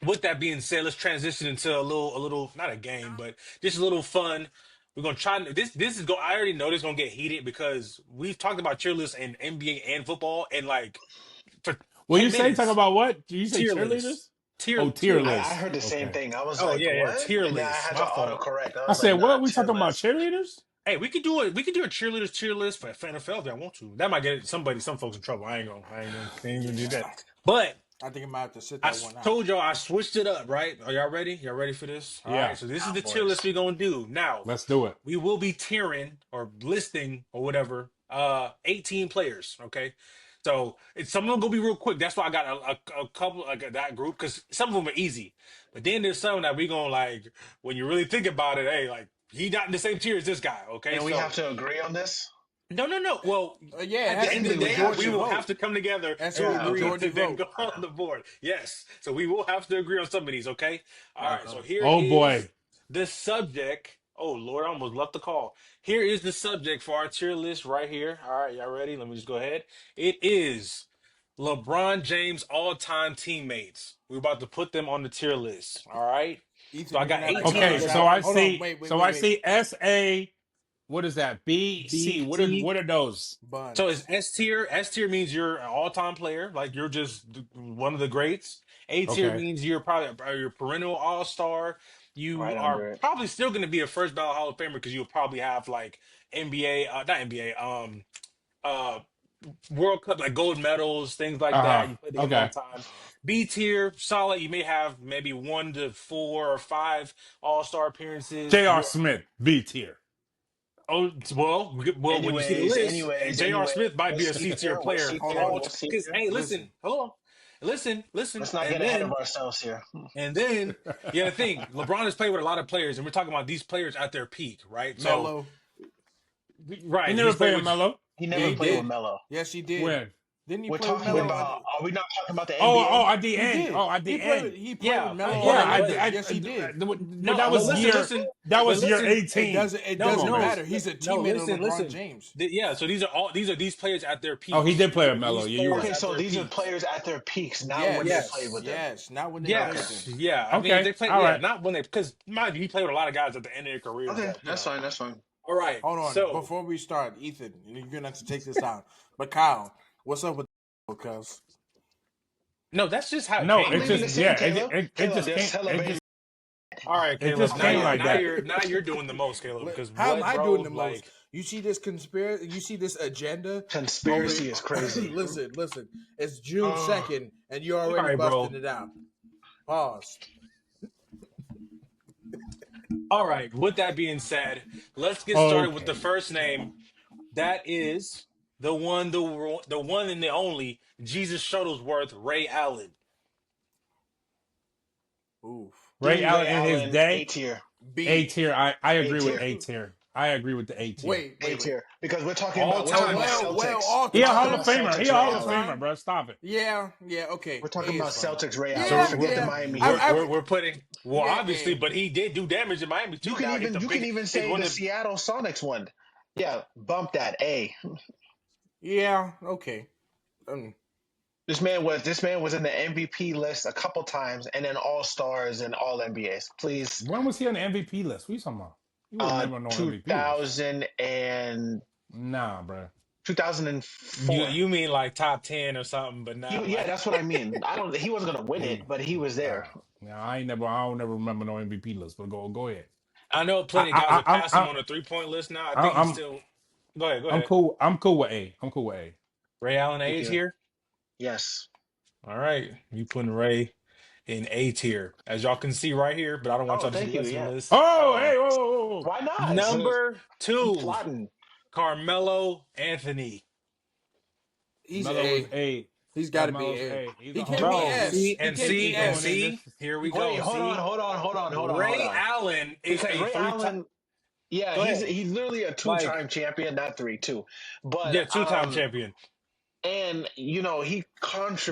With that being said, let's transition into a little, not a game, but just a little fun. We're gonna try this is go. I already know this is gonna get heated because we've talked about cheerleaders in NBA and football, and like for What you ten say? Talk minutes, about what? Did you say tier list, cheerleaders? tier Oh, tier tier I list. list. heard the same Okay. thing. I was Oh like, yeah, yeah, what? tier And then I list. had My to fault. autocorrect. I I was like, said, nah, what? We tier talking about list. cheerleaders? Hey, we could do it. We could do a cheerleaders tier list for NFL if I want to. That might get some folks in trouble. I ain't gonna do that. Yeah, But I think I might have to sit I that one out. told y'all I switched it up, right? Are y'all ready? Y'all ready for this? All right. Yeah. So this is the tier list Cowboys. we're gonna do. Now, Let's do it. we will be tiering or listing or whatever, 18 players. Okay. So some of them gonna be real quick. That's why I got a couple like that group because some of them are easy. But then there's some that we gonna like when you really think about it, hey, like he not in the same tier as this guy. Okay. And we have So to agree on this? no, no, no. Well, Yeah, it at the has to end be of a the day, we majority will have vote. to come together Has to to be a Yeah, agree okay. majority to then vote. go on the board. Yes. So we will have to agree on some of these, okay? All right. So here Oh boy. is the subject. Oh, Lord, I almost left the call. Here is the subject for our tier list right here. All right, y'all ready? Let me just go ahead. It is LeBron James all-time teammates. We're about to put them on the tier list. All right. So Ethan, I you're got gonna have to 18 cut of Okay, us them. so out. I Hold on, see. wait, wait, So wait, I wait. see SA. What is that? B, C. B, What are C. what are those? So it's Buns. S tier. S tier means you're an all-time player, like you're just one of the greats. A tier Okay. means you're probably your perennial all-star. You Right are under it. probably still going to be a first ballot Hall of Famer because you'll probably have like NBA, not NBA, uh, World Cup, like gold medals, things like that. Uh-huh. You played the game a long Okay. time. B tier, solid. You may have maybe 1 to 4 or 5 All-Star appearances. J.R. Smith, B tier. Oh, well, when you see the list, J.R. Anyways, Hold might be what's a C C tier tier? What's player C Hold tier? on. all What's C because tier? hey, listen, Listen. hold on, listen, Let's not get ahead of ourselves here. and then yeah, the thing, LeBron has played with a lot of players, and we're talking about these players at their peak, right? So, Mello. He right, never he's played played with with Melo. He Yeah, never he played with did. Melo. Yes, he did. When? Didn't he We're play with talking Melo? about, are we not talking about the Oh, NBA? at the He end. did. Oh, at the end. He played with yeah, Melo hold on Yeah, on, the but Lakers. Yes, he did. but no, that but was listen, year listen, that but was year listen, 18. It no, doesn't no, matter. He's a no, teammate of listen, LeBron listen. James. Yeah, so these players at their Oh, he peaks. did play These with are Melo. these Yeah, you're players Okay, right. at so their these are peaks. players at their peaks, not when they played Yes. with them. Yes. Not when they played with Yes, him. yeah. I mean, Okay. they play. All Yeah, right. not when they because mind you, he played with a lot of guys at the end of their careers. Okay, That that's fine. That's fine. All right. Hold on. So Before we start, Ethan, you're gonna have to take this out. But Kyle, what's up with cuz? no, that's just how it No, I'm came. it I leaving just the mean, scene, yeah, Caleb. it Caleb, just they're can't celebrating. all right, it Caleb. just Now came you're like now that. you're now you're doing the most, Caleb. Because How am what, I bro? doing the most? Like, You see this conspiracy? You see this agenda over? Conspiracy is crazy. Listen. It's June Oh, 2nd, and you're all already right, busting bro. it out. Pause. All right. With that being said, let's get started with the Okay. first name. That is the one and the only Jesus Shuttlesworth, Ray Allen. Oof. give Ray me Ray Allen in his Allen, A day, tier, A B. tier. I A agree with tier, A tier. I agree with the A tier. A Wait. tier, because All we're talking time. about Well, Celtics. all He We're a talking Hall time. of about Famer. He Celtics a Ray Hall All of Allen. Famer, time. bro. Stop it. Yeah. We're Okay. A talking is about fine. Celtics Ray So Allen. Yeah. Forget the Yeah. Miami we're Heat. we're, we're putting. Well, Yeah. obviously, but he did do damage in Miami You too. can Now he's even the you can big. even He's say one the of the. Seattle Sonics one. Yeah, bump that. A. Yeah. Okay. Um, This man was in the MVP list a couple times, and then All Stars and All NBAs. Please, When was he on the MVP list? What you talking about? You wouldn't never know MVP list. 2000 and Nah, bro. 2004. You mean like top 10 or something, but He, not yeah, like. that's what I mean. I don't. He wasn't gonna win it, He, but he was there. yeah, I don't never remember no MVP list. But go ahead. I know I, plenty of guys I, that I, pass him I, on a 3-point list now. I think I he's I'm, still. Go ahead, go I'm ahead. cool. I'm cool with A. I'm cool with A. Ray Allen A A tier. tier. Yes. All right, you putting Ray in A tier, as y'all can see right here. But I don't want Oh, y'all to see thank the you. rest of the Yeah. list. Oh, hey, whoa, whoa, whoa, whoa. Why not? Number I'm 2, plotting. Carmelo Anthony. he's Mello is A. A. He's got Yeah, to be Melo's A. A. He's He a Hall can't of be Bro, Famer. S. see He and can't see be and Going in S. this. see. Here we Wait, go. hold on, See, hold on, hold on, hold on, hold Ray on. Allen is Because a Ray 3 time. Allen, yeah, Go he's ahead. he's literally a Like, two-time champion, not three, two. yeah, But 2-time champion. and he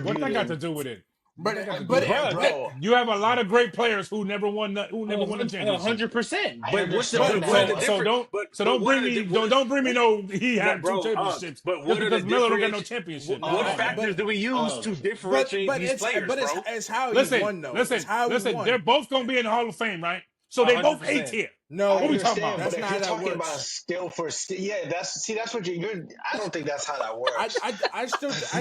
What that got to contributed. do with it? But They got to do but that. bro. You have a lot of great players who never won a championship. 100%. I But understand what are the that, So different? don't what bring are the me what are- don't bring me no he no, had two bro? championships But just what are the because Melo don't got no different? championship. What Nah, man. factors do we use to but differentiate these players, bro? it's how he won though. It's how he won. They're both gonna be in the Hall of Fame, right? So they both 100%. A tier. No, I What we talking understand, about? but that's if not you're how that talking about works. skill for skill, yeah, that's what you're. I don't think that's how that works. I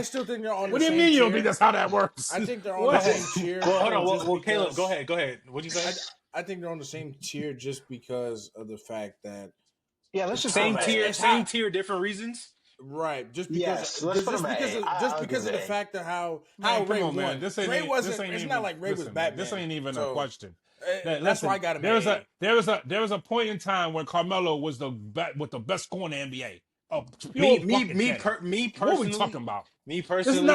still think they're on What the do you same mean you don't tier. think that's how that works? I think they're on What? the same tier. Well, hold on. just Well, Caleb, because- go ahead. Go ahead. What'd you say? I think they're on the same tier just because of the fact that Yeah, let's just Same put 'em at tier, A. same tier, different reasons. right, just because Yes, let's put just him at because A. of, I'll just give because of it the A. fact of how Man, Ray come on, won. man. This ain't Ray even- wasn't. this ain't It's even, not like Ray was listen, man, Batman. this ain't even So, a question. that's Listen, why I got him. there was A. a point in time when Carmelo was with the best score in the NBA. A Me, pure me, bucket me, getter. me What are we personally. talking about? Me This is personally.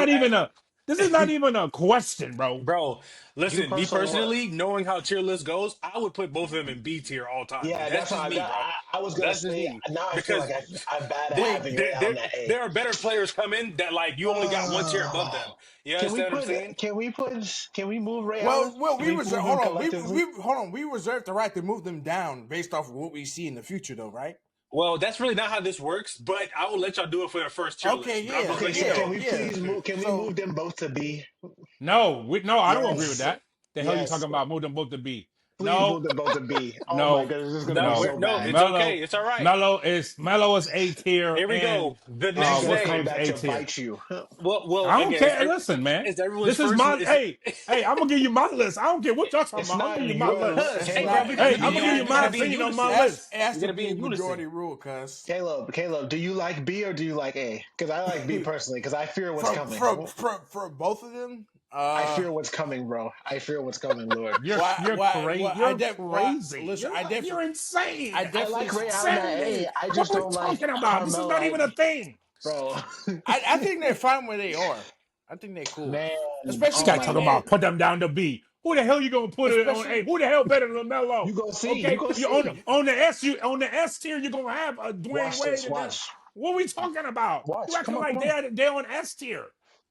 not even a question, bro. Bro, listen, me personally what? personally, knowing how tier list goes, I would put both of them in B tier all time. Yeah, That's that's just why me, bro. I was gonna That's just say. me. Now I feel Because like I'm bad at there, having there, Ray on there, that A. there are better players coming that like you only got one tier above them. You Can we understand what I'm put? saying? Can we move Ray Allen? Well, Can we we reserve. move him Hold on, collectively? hold on. We reserve the right to move them down based off of what we see in the future, though, right? Well, that's really not how this works, but I will let y'all do it for the first tier Okay, list. But I'm yeah, just Okay, letting you so yeah, can know. we yeah. please move? Can we So- move them both to B? No, I don't agree with Yes. that. The hell you Yes. talking about? Move them both to B. Please No, move them both to B. Oh no, my goodness, this is gonna be No, no. so no, bad. it's okay. It's all right. Melo is A tier, Here we and go. The This is next gonna what's come name's name. back A to tier. bite you. Well, I don't again, care. Listen, man. it's everyone's This is first. my hey. I'm gonna give you my list. I don't care what y'all talking It's about. I'm not gonna give you my yours. list. Hey, Caleb, bro, Hey, we I'm gonna give you we my gotta be in opinion on unison. my list. It has You to gotta be be a in unison. majority rule, cuz. Caleb, do you like B or do you like A? Because I like B personally, because I fear what's coming. For both of them, I fear what's coming, bro. I fear what's coming, Lord. You're crazy. Listen, You're insane. I I definitely like Ray Allen at A. I What just are we don't like talking about? This is Carmelo not even a thing. bro. I think they're fine where they are. I think they're cool. Man, This Especially guy oh my talking God. about put them down to B. Who the hell you gonna put it on Especially- A? Who the hell better than LaMelo? You go see. Okay, You go you on see. on the S tier. You're gonna have a Dwayne Watch Wade. this. And Watch. what are we talking about? Watch. You acting Come on. like Come on. they're on S tier.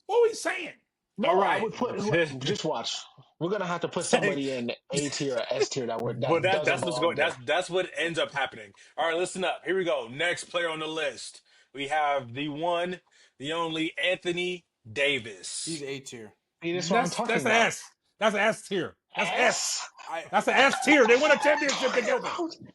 What are we saying? No, All I right. would put. Just watch. We're gonna have to put somebody in A tier or S tier Well, that doesn't that's what's belong going. there. That's what ends up happening. All right, listen up. Here we go. Next player on the list, we have the one, the only Anthony Davis. He's A tier. See, this is what I'm talking That's an about. S. That's an S tier. That's S. I That's an S tier. They won a championship together.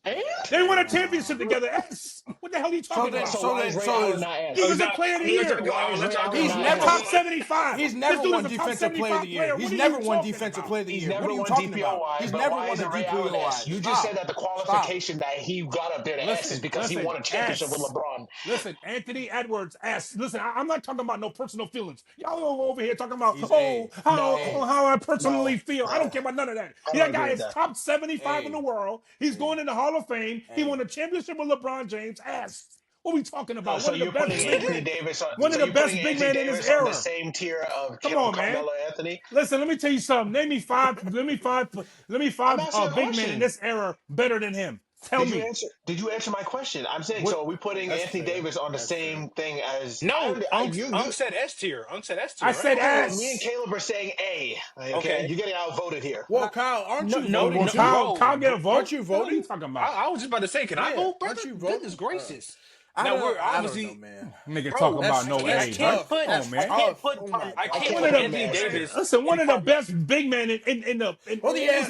And? They won a championship together. S. What the hell are you talking then- about? So why is Ray Allen not He S? was a player of the year. Why is Ray Allen He's not never S? top 75. He's This never dude won is a top defensive player of the 75 year. What He's are never you won talking defensive about? player of the He's year. What never are you won talking about? DPOY, He's but never why won is a Ray Allen S? DPOY. You just Stop. said that the qualification that he got up there to S is because he won a championship with LeBron. Listen, Anthony Edwards S. Listen, I'm not talking about no personal feelings. Y'all over here talking about, He's A. how I personally No, feel. I no. don't care about none of that. I don't That agree guy with is that. top 75 in the world. He's going in the Hall of Fame. He won a championship with LeBron James. S. What are we talking about? So One of the you're best putting big Anthony men. Davis on. One of So the you're best putting big Anthony men in this Davis on the era. same tier of Come on, man. Carmelo Anthony. Listen, let me tell you something. Let me five I'm asking a big men in question. this era better than him. Tell me. Did you answer my question? I'm saying, What? so are we putting That's Anthony fair. Davis on the That's same thing as? No, You Unk said S tier. Unk said S I tier, right? said okay, well, me and S. Caleb are saying A. Okay, Okay. you're getting outvoted here. Well, Kyle, aren't you No, voting no, too? Kyle get a vote. Aren't you What are you voting? talking about? I was just about to say, can I Yeah, vote, brother? aren't you voting? Goodness gracious. I Now don't we're obviously. know, man. Nigga Bro, talking that's- about no I A. can't put. Come on, man. I can't put. Oh my I God. can't One put of the Anthony best. Davis. Listen, one of the best big men in the. Well, yeah,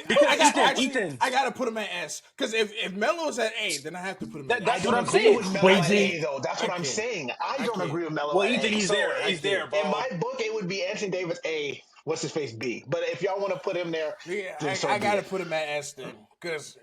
Because Ethan, I gotta put him at S. Because if Melo's at A, then I have to put him at That's I what don't I'm agree saying. with Melo Crazy. at A, though. That's what I'm can't. saying. I don't can't. agree with Melo Well, at Ethan, A. he's So there. He's there, bro. in my book, it would be Anthony Davis A. What's his face B. But if y'all want to put him there, Yeah, then so I be gotta it. put him at S then. Because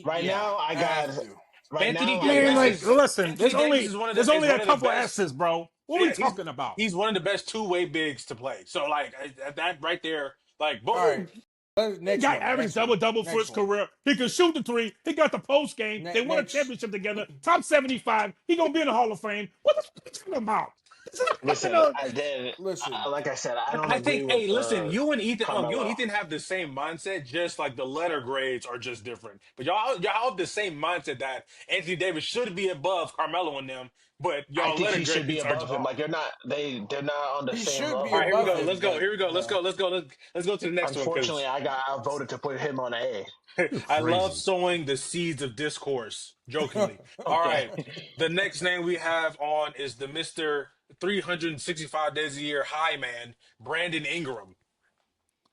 Now, I got. have to. Right Anthony now, Davis I Man, got. like, is- listen, Anthony Davis is there's only a one of the couple best. S's, bro. What are we Yeah, talking about? He's one of the best two-way bigs to play. So, like, that right there, like, boom. All right. Next Guy one. averaged Next one. double for his Next one. career. He can shoot the three. He got the post game. They won a Next. championship together. Top 75. He gonna be in the Hall of Fame. What the fuck are you talking about? This is Listen, no. I did. Listen. Like I said, I don't I agree think, with hey, listen, you and Carmelo. Ethan have the same mindset, just like the letter grades are just different. But y'all have the same mindset that Anthony Davis should be above Carmelo and them, but I y'all think letter he should be grades are above just him. Like off. they're not on the He same should be All right, level. here we above go. him, Let's go. but Here we go. Let's no. go. Let's go to the next one Unfortunately, because I got outvoted to put him on A. You're I love crazy. sowing the seeds of discourse, jokingly. All Okay. right. The next name we have on is the Mr. 365 days a year high man, Brandon Ingram.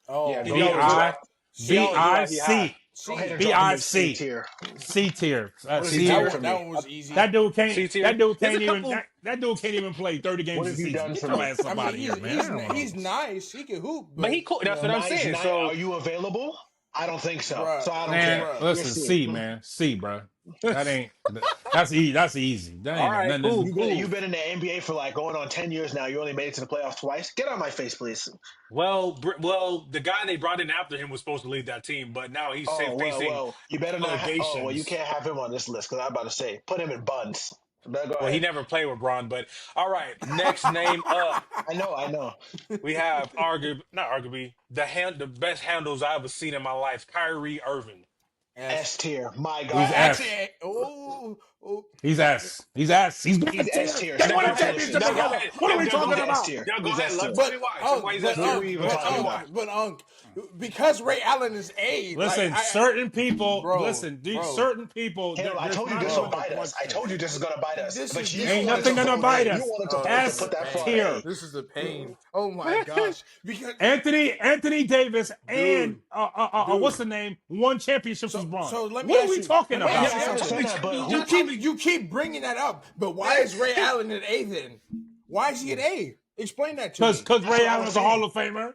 Oh Yeah, He go be ahead B and he, I drop. he B always be I like he high. C Go ahead C. and B drop him I in C C tier. C tier. What have C you done tier. for That me? one was easy. C That tier. dude There's a can't even couple. that dude can't even play 30 What games a have you season. done Get for your me? ass I up mean, out of here, man. I don't know. he's nice. He can hoop, But but he cool. you That's what know, I'm Nice saying. night. Are So you available? I don't think so. bruh, So I don't Man, care. bruh. You're listen, C. C, man. C, bro. That ain't that's easy. That's easy. That all ain't right, nothing. cool, You've cool. been in the NBA for like going on 10 years now. You only made it to the playoffs twice. Get out of my face, please. Well, the guy they brought in after him was supposed to lead that team, but now he's Oh facing well. You better not. Oh well, you allegations. can't have him on this list because I'm about to say put him in buns. But go Well, he ahead. never played with Braun, but all right. Next name up, I know. we have not arguably the best handles I've ever seen in my life, Kyrie Irving. S S. tier. My Well, He's God, S. actually, oh, He's S. He's S. He's he's God S tier. tier. They Now Stop won go a the ahead. championship foolishness. Now go together. ahead. What are Yeah, we now go talking He's ahead. S about? tier. Now go He's ahead. S tier. Tell me why. Tell me why he's Let's S hear tier. what you're even talking about. but because Ray Allen is A, like Listen, certain people, bro, listen, bro, certain people, Hell, I there's told you not this will even bro. a bite us. I question. told you this is gonna bite us. But you Ain't wanted to nothing gonna vote bite A. You us. wanted to Oh, vote this to is S put the that fraud pain. A. tier. This is the pain. Oh my gosh. Because Anthony Davis and dude, what's dude. the name? Won championships with Braun. So let me What are ask we you. talking Let me Well, ask about? you yeah, I something. understand that, but You who? keep bringing that up, but why is Ray Allen an A then? Why is he an A? Explain that to me. Because That's Ray what I was Allen's a Hall saying. of Famer.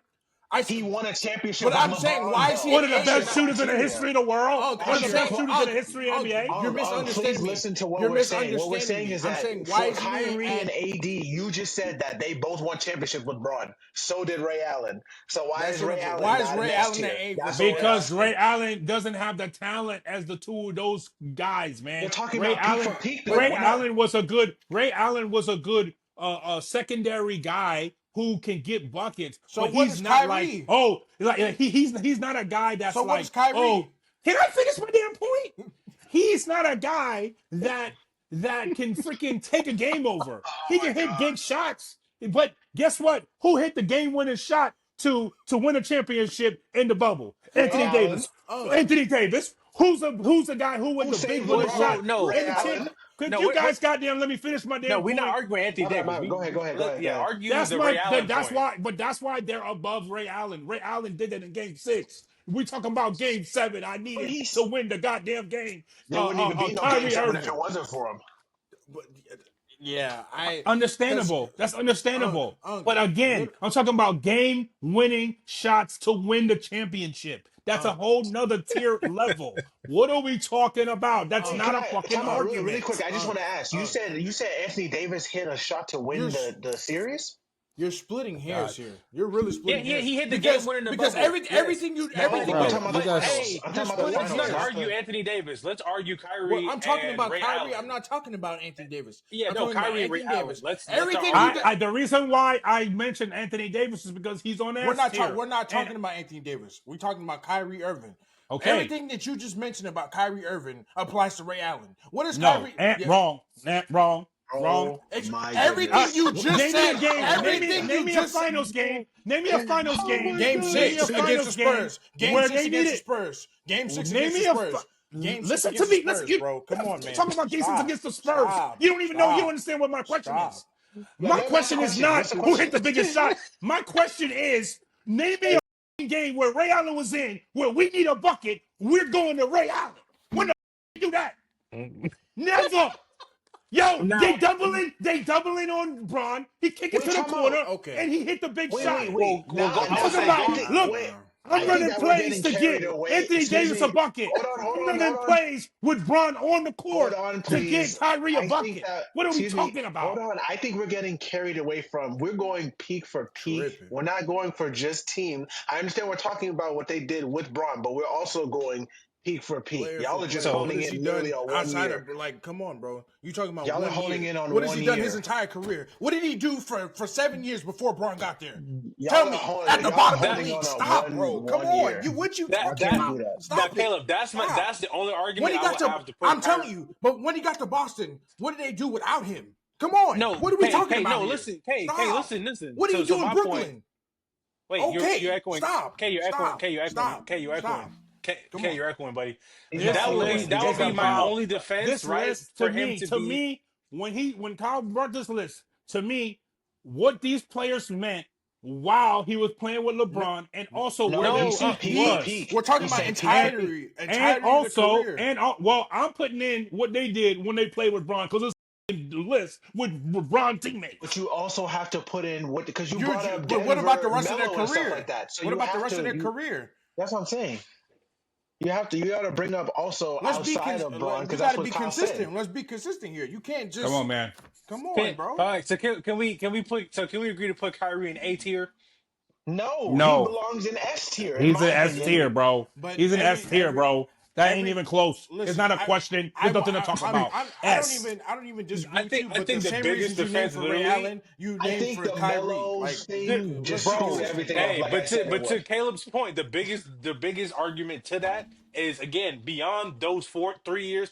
He won a championship But with I'm saying, LeBron, why is though. he an One of the A? That's your best shooters in the criteria. history of the world. Unc, One of That's the your best cri- shooters in the history of the NBA. You're Please misunderstanding me. listen to what You're we're saying. What we're misunderstanding saying me. is I'm that saying, why for is he Kyrie and at? AD, you just said that they both won championships with Braun. So did Ray Allen. So why That's is what Ray I'm saying. Allen Why is not an Ray S Allen an tier? A for That's what we're someone else? Because asking. Ray Allen doesn't have the talent as the two of those guys, We're man. talking about peak for peak, though. We're not. Ray Allen was a good secondary guy who can get buckets, So but what he's is not like, Kyrie? oh, like he's not a guy So that's what is like, oh, Kyrie? can I finish my damn point? He's not a guy that can freaking take a game over. Oh He my can hit God. big shots, but guess what? Who hit the game-winning shot to win a championship in the bubble? Ray Anthony Allen. Davis. Unc, Anthony Davis. Who's the guy who with Who the big saved winning LeBron? shot No, Ray in the champ? Allen. Could no. you guys goddamn let me finish my No, damn we're not point? arguing Anthony My bad, Davis. my bad. Go ahead, go ahead, go ahead, go ahead. Argue the Ray Allen point. That's why they're above Ray Allen. Ray Allen did it in game 6. We talking about game 7. I But needed to he's win the goddamn game. there wouldn't even be no game Kyrie seven if it Irving. wasn't for him. but yeah, because Understandable. That's understandable. Unc, But again, I'm talking about game winning shots to win the championship. That's a Unc, whole nother tier level. What are we talking about? That's Hey, not can a I fucking time out really argument. quick? I just want to ask. You Unc. said Anthony Davis hit a shot to You're win the series? you're splitting hairs God. here. You're really Yeah, splitting yeah, hairs he hit the game because winner in the because bubble. Yes. No, everything I'm Bro, talking about the you But guys finals. hey, I'm you're talking about the but splitting let's not finals, hairs. not argue the. Anthony Davis. Let's argue Well, Kyrie I'm talking and about Ray Kyrie. Allen. I'm not talking about Anthony Davis. Yeah, I'm no, talking about Kyrie and Ray Anthony Allen. Davis. Let's not Everything argue you that. The reason why I mentioned Anthony Davis is because he's on we're S not tier. we're not And talking about Anthony Davis. We're talking about Kyrie Irving. okay, Everything that you just mentioned about Kyrie Irving applies to Ray Allen. What is no, Kyrie? Yeah, wrong, wrong. Oh my everything goodness! you just Name me a said. game. Everything Name you me a just finals game. Name me a finals Oh game. my Game Name me a gosh! six against the finals game Spurs. Game where six they against the needed. Spurs. Game six Name against the me a. Spurs. Game six Listen to against the me. Listen. Spurs, bro. Come on, You man. talking about games Stop. against the Spurs? Stop. You don't even know. You don't Stop. understand what my question Stop. is. My What's the question is question? not What's the who hit question? the biggest shot. My question is name me a game where Ray Allen was in where we need a bucket. We're going to Ray Allen. When the do that? Never. Yo, Now, they doubling on Braun. He kick it Wait, to the time out. corner Okay. and he hit the big shot. well, Now, I'm I'm gonna talking say about, going. look, I'm I think running that we're plays getting to carried get away. Anthony Excuse Davis a me. bucket. I'm running Hold on. plays with Braun on the Hold court on, to get please. Kyrie a I think bucket. that, What are we excuse me, talking hold about? on. I think we're getting carried away from, we're going peak for peak. Tripping. We're not going for just team. I understand we're talking about what they did with Braun, but we're also going peak for peak. Player Y'all for are just player. So- What honing has he in done literally on 1 outside year. of like? Come on, bro. You talking about Y'all are 1 honing year? in on What has 1 he done year. his entire career? What did he do for 7 years before Braun got there? Y'all Tell are me. honing, At the y'all are bottom of the holding league. on Stop, bro. Come 1 on. year. What you That talking can't that do about? that. now, Stop it. Caleb, Stop. that's the only When argument he I got would to, have to put I'm Kyrie. telling you, but when he got to Boston, what did they do without him? Come on. No, What are we talking K, about no, here? listen, K, Stop. listen. What did he So do in my point. Brooklyn? Wait, you're Okay. echoing. Stop. K, you're echoing. Stop. K, you're echoing. Stop. K, you're Stop. echoing. Come K, on. you're echoing, buddy. He's This not echoing. list He's That would is be echoing to my you. about only defense, this right? list For him to to be me, when Kyle brought this list to me, what these players meant while he was playing with No, LeBron, and also No, where their he no. said peak peak, was. peak. we're talking He about said peak, peak, peak. And entirety of the also, career. well, I'm putting in what they did when they played with Bron because it's the list with LeBron But teammates. you also have to put in what, because you brought up But what about the Denver, rest of their Melo, and stuff career? like that. So What you about the have rest of to. their career? That's what I'm saying. You got to bring up also outside of Braun, We because got that's to what be Kyle said. consistent. Let's be consistent here. You can't Come on, just man. come on, All bro. right. So can we agree to put Kyrie in A tier? No, he No, belongs in S tier, in he's my an S opinion. tier, bro. But He's an S tier, bro. That ain't even close. It's listen. not a question. There's nothing to talk about. I S. don't even disagree with you. I But the think the same biggest reasons you named defense, for Ray literally, Allen, you I named think for the Kyrie. Melos Like, thing let's just be screwed bro. everything consistent. up, Hey, like I said it but to would. Caleb's point, the biggest argument to that is again beyond those 4 years.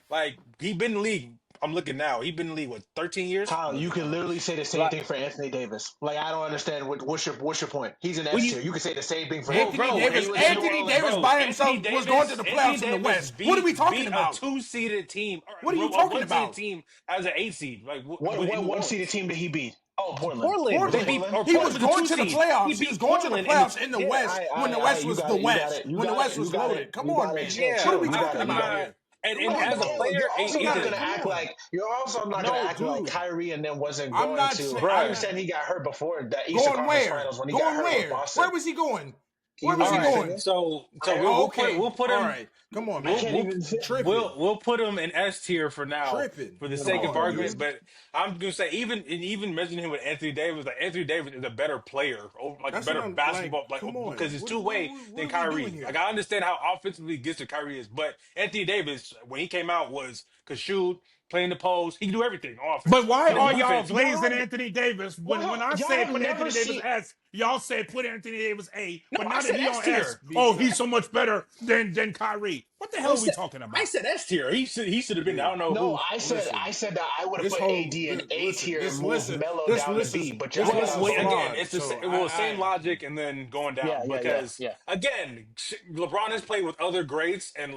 Like he been in the league. I'm looking now. He been in the league what 13 years. Kyle, I'm you looking can now. literally say the same Like thing for Anthony Davis. Like, I don't understand what's your point. He's an when S you tier. You can say the same thing for him. Anthony bro, When Davis. he was in New Anthony Davis Orleans, bro, by himself was going to the Anthony playoffs in the Davis West. What are we talking beat a about? 2-seeded team What are or you a talking 1-seeded about? team as an 8 seed. Like what in what New one seeded Orleans. team did he beat? Oh, Portland. Portland. Was They it Portland. beat Portland? or He was Portland was a going two to the seed. He playoffs. He was beat going to the Portland in the playoffs in the Yeah, West when the West you was got the it, you got West. it, you When the got West it, you was got it, loaded. Come you on, got it. man. Chill, What are chill. we You got talking it, you about got it. here? Come and Yeah, on, as but a bro. player, Caleb, you're We also not gotta gonna come act on. like Kyrie and then wasn't I'm going not to. saying I I'm understand he got hurt before the Eastern going Conference where? Finals when he got Going hurt with where? Where Boston. was he going? He Where was was all he in right. going? Michigan. So Okay, Okay. we'll put All him right. Come on, I we'll can't man. we'll even say. Tripping. we'll put him in S tier for now Tripping. for the Come sake of on, argument. dude. But I'm gonna say even measuring him with Anthony Davis, like Anthony Davis is a better player, like a That's what better I'm like. basketball, like Come on. because it's two way What than are we doing Kyrie. Like here? I understand how offensively gifted Kyrie is, but Anthony Davis when he came out was could shoot, play in the post, he can do everything on But offense. why And then are y'all defense, glazing Anthony Davis when I Y'all say have put never Anthony Davis seen. S, y'all say put Anthony Davis A, no, but I now that said he S on S, tier. oh, Because he's so much better than Kyrie. What the hell I are we said talking I about? said S tier. He should have been. I dude, don't know No, who. I listen. said that I would have This put whole AD in A tier and this moved listen. Melo down to B. But y'all This Well, list have is well, both. again, flawed. it's the So same I logic, and then going down Yeah. because again, LeBron has played with other greats, and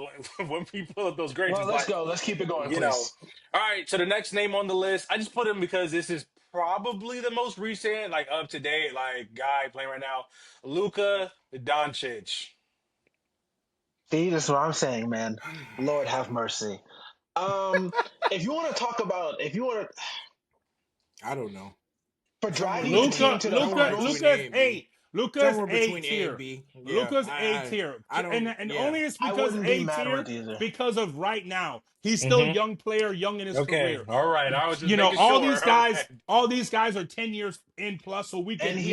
when we pull up those greats, Well, it's let's like go. Let's keep it going, you know. please. All right, so the next name on the list, I just put him because this is probably the most recent, like up to date, like guy playing right now, Luka Doncic. See, this is what I'm saying, man. Lord have mercy. If you want to talk about, if you want to, I don't know. for Somewhere dragging the between team to the between finals, A Luca's and B. A. Luca's Somewhere A between A and tier. B. Yeah. Luca's A tier. I don't And yeah. only it's I because wouldn't be A mad tier with either. because of right now. He's still a Hmm. young player, young in his Okay, career. all right. I was just You know, making sure. All right. all these guys are 10 years in plus, so And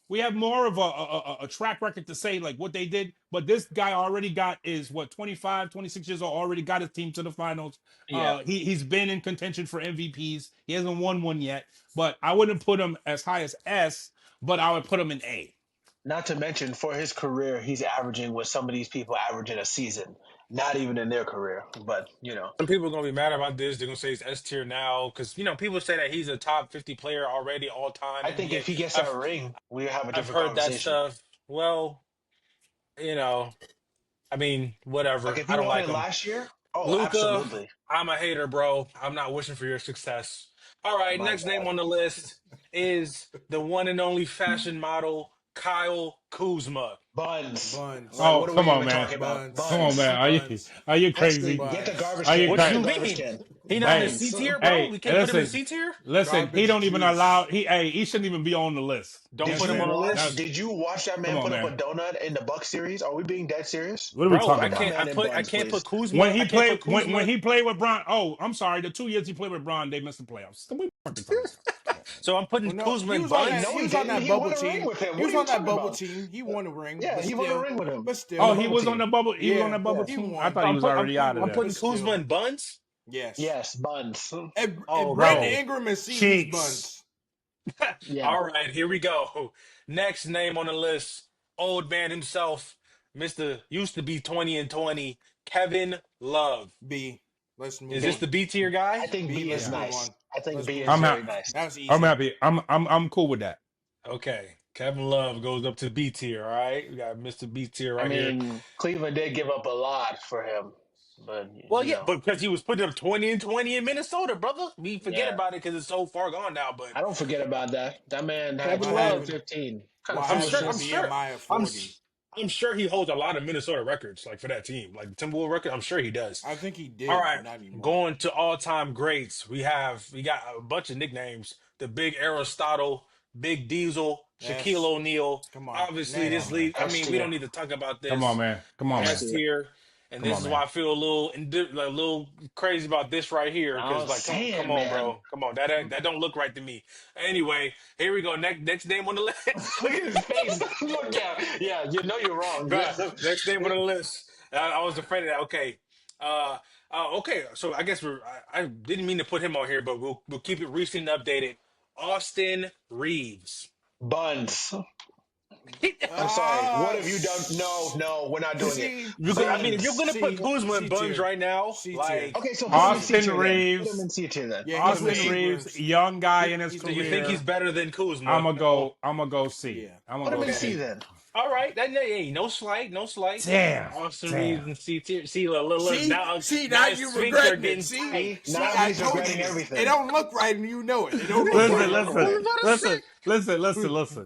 we have more of a track record to say like what they did, but this guy already got is what 25, 26 years old, already got his team to the finals. yeah, He's been in contention for MVPs. He hasn't won one yet, but I wouldn't put him as high as S, but I would put him in A. not to mention for his career, he's averaging what some of these people average in a season. Not even in their career, but Some people are gonna be mad about this. They're gonna say he's S tier now because people say that he's a top 50 player already all time I think NBA. if he gets that I've ring, we have a I've different heard that conversation. stuff. Well, you know, I mean, Like whatever. if he I don't won like it him. last year, oh, Luca, absolutely. I'm a hater, bro. I'm not wishing for your success. All right, My next name God, on the list is the one and only fashion model Kyle Kuzma. Buns. Like, Oh, what are we come on, even man. talking about? Come on, Buns. man. Buns. Are you Actually, crazy? get the Buns. garbage Are you can. What Get the you crazy? garbage mean? can. He not in the Hey, C Buns. tier, bro? hey, We can't put him in listen, C tier? he Garbage don't even juice. allow. He shouldn't even be on the list. Don't Did put That's him you on it. the watch? list, That's Did you watch that come man on, put up a man. donut in the Buck series? Are we being dead serious? What are we bro. talking Put my about? man in I buns, can't put please. Kuzma. I can't put When Kuzma. he played with Bron. Oh, I'm sorry. The 2 years he played with Bron, they missed the playoffs. What are we fucking talking about? Come on. So I'm putting Well, no, Kuzma he and was on Buns. that. No, He he was on didn't. that He bubble won a ring team. with him. He What was are you on that talking bubble about? team. He won a ring. Yeah, but he won a still, ring with him. but Oh, still, he Bubble was on team. the bubble. He was on yeah, the bubble Yeah. he team. I won. thought he was already out of I'm there. putting But still, Kuzma and Buns. yes. Yes, Buns. Oh, And Brandon okay. Bro, Ingram and CB's cheeks. buns. Yeah. All right, here we go. Next name on the list, old man himself, Mr. Used to be 20 and 20, Kevin Love. B. Let's move Is this B. the on. B tier guy? I think B. B is Let's Yeah, move nice. on. I think Let's B move is I'm on. very happy. nice. That was I'm easy. happy. I'm cool with that. Okay, Kevin Love goes up to B tier. All right, we got Mr. B tier I right here. mean, Cleveland did give up a lot for him, but Well, you yeah, know, but because he was putting up 20 and 20 in Minnesota, brother. We forget yeah. about it because it's so far gone now. But I don't forget about that. That man had Kevin While 20 and Love, having 15. What kind of while I'm having sure, a I'm foolishness? sure, BMI of I'm, 40. I'm sure he holds a lot of Minnesota records, like for that team, like Timberwolves record. I'm sure he does. I think he All did, right, but not anymore. going to all time greats. We got a bunch of nicknames. The Big Aristotle, Big Diesel, Shaquille S. O'Neal. Come on. Obviously, Come Next. this on, man. league. I S mean, we don't tier. need to talk about Come on, this. man. Come on, S man. S tier. tier, and Come this on, is why man. I feel a little crazy about this right here. Because I'm like, come saying, on, man. bro, come on. That don't look right to me. Anyway, here we go. Next name on the list. Look at his face. Look, yeah, you know you're wrong. Right. Next name on the list. I was afraid of that. Okay. Uh, okay. So I guess I didn't mean to put him on here, but we'll keep it recent and updated. Austin Reeves. Buns. I'm sorry. What have you done? No, no, we're not doing it. I mean, if you're gonna put Kuzma and C Buns tier. right now, C tier. like, Okay, so put him in C Austin tier then. Put him Reeves. in C tier then. Yeah, Put he's him in Austin with C. Reeves, Abrams. young guy in his He's so you think he's career. better than Kuzma? I'm gonna No. go C. Yeah. I'm Put gonna him go in C C. then. All right. That hey, no slight, no slight. Damn. Austin Reeves Damn. and C tier. See, look, See, now, now his you sphincter regretting getting it. See, tight. See, now I he's told regretting you everything. it don't look right, and you know it. It don't look Listen, right. Who's about to say?